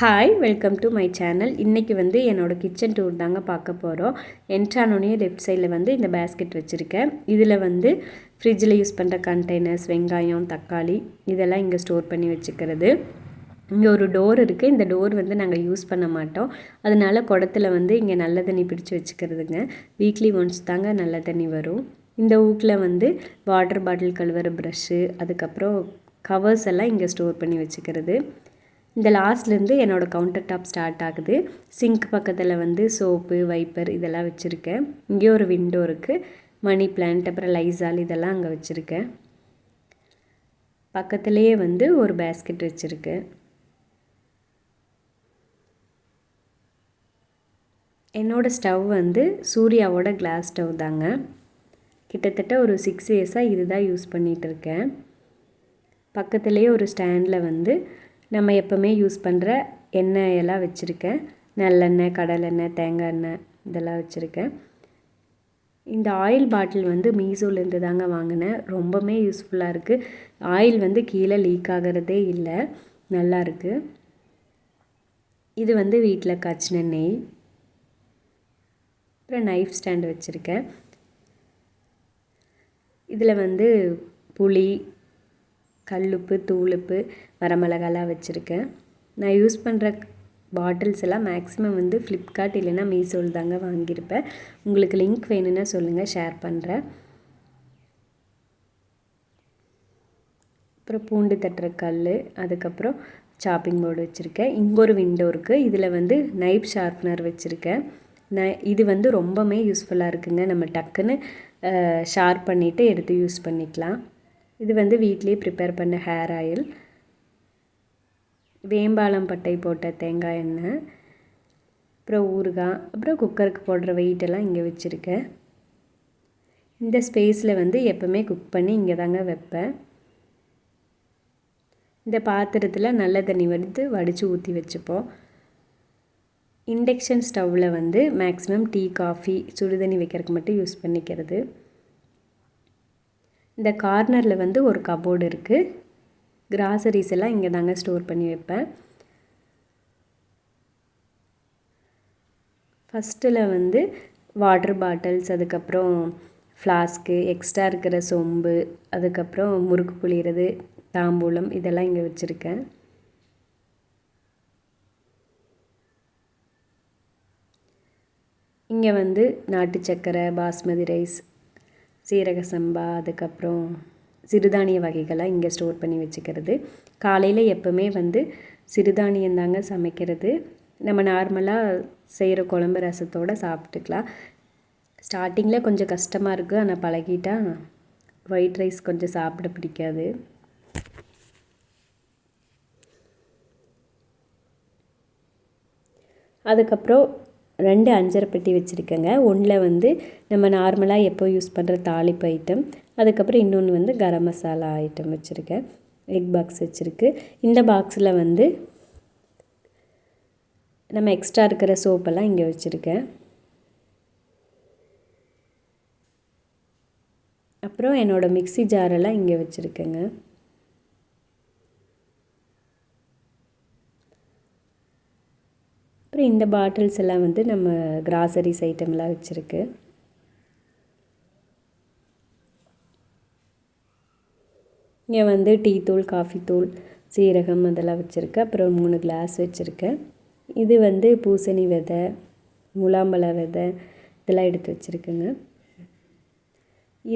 Hi, welcome to my channel. இன்றைக்கி வந்து என்னோடய கிச்சன் டூர் தாங்க பார்க்க போகிறோம். என்ட்ரானோடனே லெஃப்ட் சைடில் வந்து இந்த பேஸ்கெட் வச்சுருக்கேன். இதில் வந்து ஃப்ரிட்ஜில் யூஸ் பண்ணுற கண்டெய்னர்ஸ், வெங்காயம், தக்காளி இதெல்லாம் இங்கே ஸ்டோர் பண்ணி வச்சுக்கிறது. இங்கே ஒரு டோர் இருக்குது. இந்த டோர் வந்து நாங்கள் யூஸ் பண்ண மாட்டோம். அதனால குடத்துல வந்து இங்கே நல்ல தண்ணி பிடிச்சி வச்சுக்கிறதுங்க. வீக்லி ஒன்ஸ் தாங்க நல்ல தண்ணி வரும். இந்த ஊக்கில் வந்து வாட்டர் பாட்டில் கழுவுற ப்ரஷ்ஷு, அதுக்கப்புறம் கவர்ஸ் எல்லாம் இங்கே ஸ்டோர் பண்ணி வச்சுக்கிறது. இந்த லாஸ்ட்லேருந்து என்னோடய கவுண்டர் டாப் ஸ்டார்ட் ஆகுது. சிங்க் பக்கத்தில் வந்து சோப்பு, வைப்பர் இதெல்லாம் வச்சுருக்கேன். இங்கே ஒரு விண்டோ இருக்குது. மணி பிளான்ட், அப்புறம் லைசால் இதெல்லாம் அங்கே வச்சுருக்கேன். பக்கத்துலேயே வந்து ஒரு பேஸ்கெட் வச்சுருக்கேன். என்னோடய ஸ்டவ் வந்து சூர்யாவோட கிளாஸ் ஸ்டவ் தாங்க. கிட்டத்தட்ட ஒரு 6 இயர்ஸாக இது தான் யூஸ் பண்ணிகிட்டு இருக்கேன். பக்கத்துலேயே ஒரு ஸ்டாண்டில் வந்து நம்ம எப்போவுமே யூஸ் பண்ணுற எண்ணெய் எல்லாம் வச்சுருக்கேன். நல்லெண்ணெய், கடலெண்ணெய், தேங்காய் எண்ணெய் இதெல்லாம் வச்சுருக்கேன். இந்த ஆயில் பாட்டில் வந்து மீஷோலேருந்து தாங்க வாங்கினேன். ரொம்பவுமே யூஸ்ஃபுல்லாக இருக்குது. ஆயில் வந்து கீழே லீக் ஆகிறதே இல்லை, நல்லா இருக்குது. இது வந்து வீட்டில் காய்ச்சின நெய். அப்புறம் நைஃப் ஸ்டாண்டு வச்சுருக்கேன். இதில் வந்து புளி, கல்லுப்பு, தூளுப்பு, வரமிளகாலாம் வச்சுருக்கேன். நான் யூஸ் பண்ணுற பாட்டில்ஸ் எல்லாம் மேக்ஸிமம் வந்து ஃப்ளிப்கார்ட் இல்லைன்னா மீஷோவில் தாங்க வாங்கியிருப்பேன். உங்களுக்கு லிங்க் வேணும்னா சொல்லுங்கள், ஷேர் பண்ணுறேன். அப்புறம் பூண்டு தட்டுற கல், அதுக்கப்புறம் சாப்பிங் போர்டு வச்சுருக்கேன். இங்கே ஒரு விண்டோ இருக்குது. இதில் வந்து நைஃப் ஷார்ப்னர் வச்சுருக்கேன். இது வந்து ரொம்பவுமே யூஸ்ஃபுல்லாக இருக்குங்க. நம்ம டக்குன்னு ஷார்ப் பண்ணிவிட்டு எடுத்து யூஸ் பண்ணிக்கலாம். இது வந்து வீட்லேயே ப்ரிப்பேர் பண்ண ஹேர் ஆயில், வேம்பாலம் பட்டை போட்ட தேங்காய் எண்ணெய், அப்புறம் ஊறுகாய், அப்புறம் குக்கருக்கு போடுற வெயிட்டெல்லாம் இங்கே வச்சுருக்கேன். இந்த ஸ்பேஸில் வந்து எப்போவுமே குக் பண்ணி இங்கே தாங்க வைப்பேன். இந்த பாத்திரத்தில் நல்ல தண்ணி வடித்து ஊற்றி வச்சுப்போம். இண்டக்ஷன் ஸ்டவ்வில் வந்து மேக்ஸிமம் டீ, காஃபி, சுடுதண்ணி வைக்கிறதுக்கு மட்டும் யூஸ் பண்ணிக்கிறது. இந்த கார்னரில் வந்து ஒரு கபோர்டு இருக்குது. கிராசரிஸ் எல்லாம் இங்கே தாங்க ஸ்டோர் பண்ணி வைப்பேன். ஃபஸ்ட்டில் வந்து வாட்டர் பாட்டில்ஸ், அதுக்கப்புறம் ஃப்ளாஸ்க்கு, எக்ஸ்ட்ரா இருக்கிற சொம்பு, அதுக்கப்புறம் முறுக்கு புளிகிறது, தாம்பூலம் இதெல்லாம் இங்கே வச்சுருக்கேன். இங்கே வந்து நாட்டு சக்கரை, பாஸ்மதி ரைஸ், சீரக சம்பா, அதுக்கப்புறம் சிறுதானிய வகைகளாக இங்கே ஸ்டோர் பண்ணி வச்சுக்கிறது. காலையில் எப்போவுமே வந்து சிறுதானியம் தாங்க சமைக்கிறது. நம்ம நார்மலாக செய்கிற குழம்பு ரசத்தோடு சாப்பிட்டுக்கலாம். ஸ்டார்டிங்கில் கொஞ்சம் கஷ்டமாக இருக்குது, ஆனால் பழகிட்டால் ஒயிட் ரைஸ் கொஞ்சம் சாப்பிட பிடிக்காது. அதுக்கப்புறம் 2 அஞ்சரை பெட்டி வச்சுருக்கேங்க. ஒன்றில் வந்து நம்ம நார்மலாக எப்போ யூஸ் பண்ணுற தாளிப்பு ஐட்டம், அதுக்கப்புறம் இன்னொன்று வந்து கரம் மசாலா ஐட்டம் வச்சுருக்கேன். எக் பாக்ஸ் வச்சுருக்கு. இந்த பாக்ஸில் வந்து நம்ம எக்ஸ்ட்ரா இருக்கிற சோப்பெல்லாம் இங்கே வச்சுருக்கேன். அப்புறம் என்னோடய மிக்ஸி ஜாரெல்லாம் இங்கே வச்சுருக்கேங்க. அப்புறம் இந்த பாட்டில்ஸ் எல்லாம் வந்து நம்ம கிராசரிஸ் ஐட்டம்லாம் வச்சுருக்கு. இங்கே வந்து டீ தூள், காஃபி தூள், சீரகம் அதெல்லாம் வச்சுருக்கு. அப்புறம் 3 கிளாஸ் வச்சுருக்கேன். இது வந்து பூசணி விதை, முலாம்பழ விதை இதெல்லாம் எடுத்து வச்சுருக்குங்க.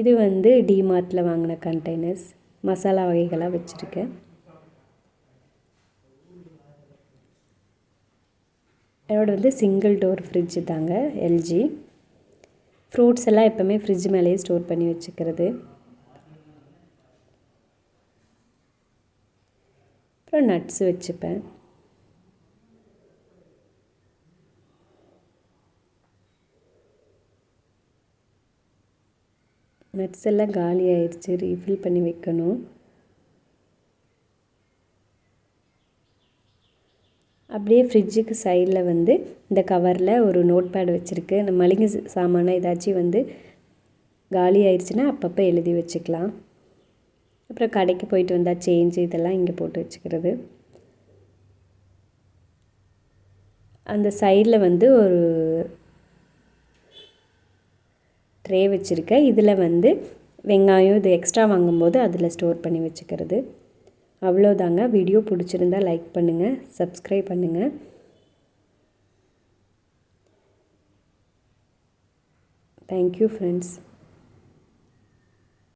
இது வந்து டிமார்ட்டில் வாங்கின கண்டெய்னர்ஸ், மசாலா வகைகளாக வச்சுருக்கேன். என்னோட வந்து சிங்கிள் டோர் ஃப்ரிட்ஜு தாங்க, எல்ஜி. ஃப்ரூட்ஸ் எல்லாம் எப்போவுமே ஃப்ரிட்ஜ் மேலேயே ஸ்டோர் பண்ணி வச்சுக்கிறது. அப்புறம் நட்ஸ் வச்சுப்பேன். நட்ஸ் எல்லாம் காலி ஆயிடுச்சு, ரீஃபில் பண்ணி வைக்கணும். அப்படியே ஃப்ரிட்ஜுக்கு சைடில் வந்து இந்த கவரில் ஒரு நோட் பேட் வச்சுருக்கு. நம்ம மளிகை சாமானை ஏதாச்சும் வந்து காலி ஆயிடுச்சுன்னா அப்பப்போ எழுதி வச்சுக்கலாம். அப்புறம் கடைக்கு போயிட்டு வந்தால் சேஞ்சு இதெல்லாம் இங்கே போட்டு வச்சுக்கிறது. அந்த சைடில் வந்து ஒரு ட்ரே வச்சுருக்கேன். இதில் வந்து வெங்காயம் இது எக்ஸ்ட்ரா வாங்கும்போது அதில் ஸ்டோர் பண்ணி வச்சுக்கிறது. அவ்வளோதாங்க. வீடியோ பிடிச்சிருந்தா லைக் பண்ணுங்கள், சப்ஸ்கிரைப் பண்ணுங்கள். Thank you friends.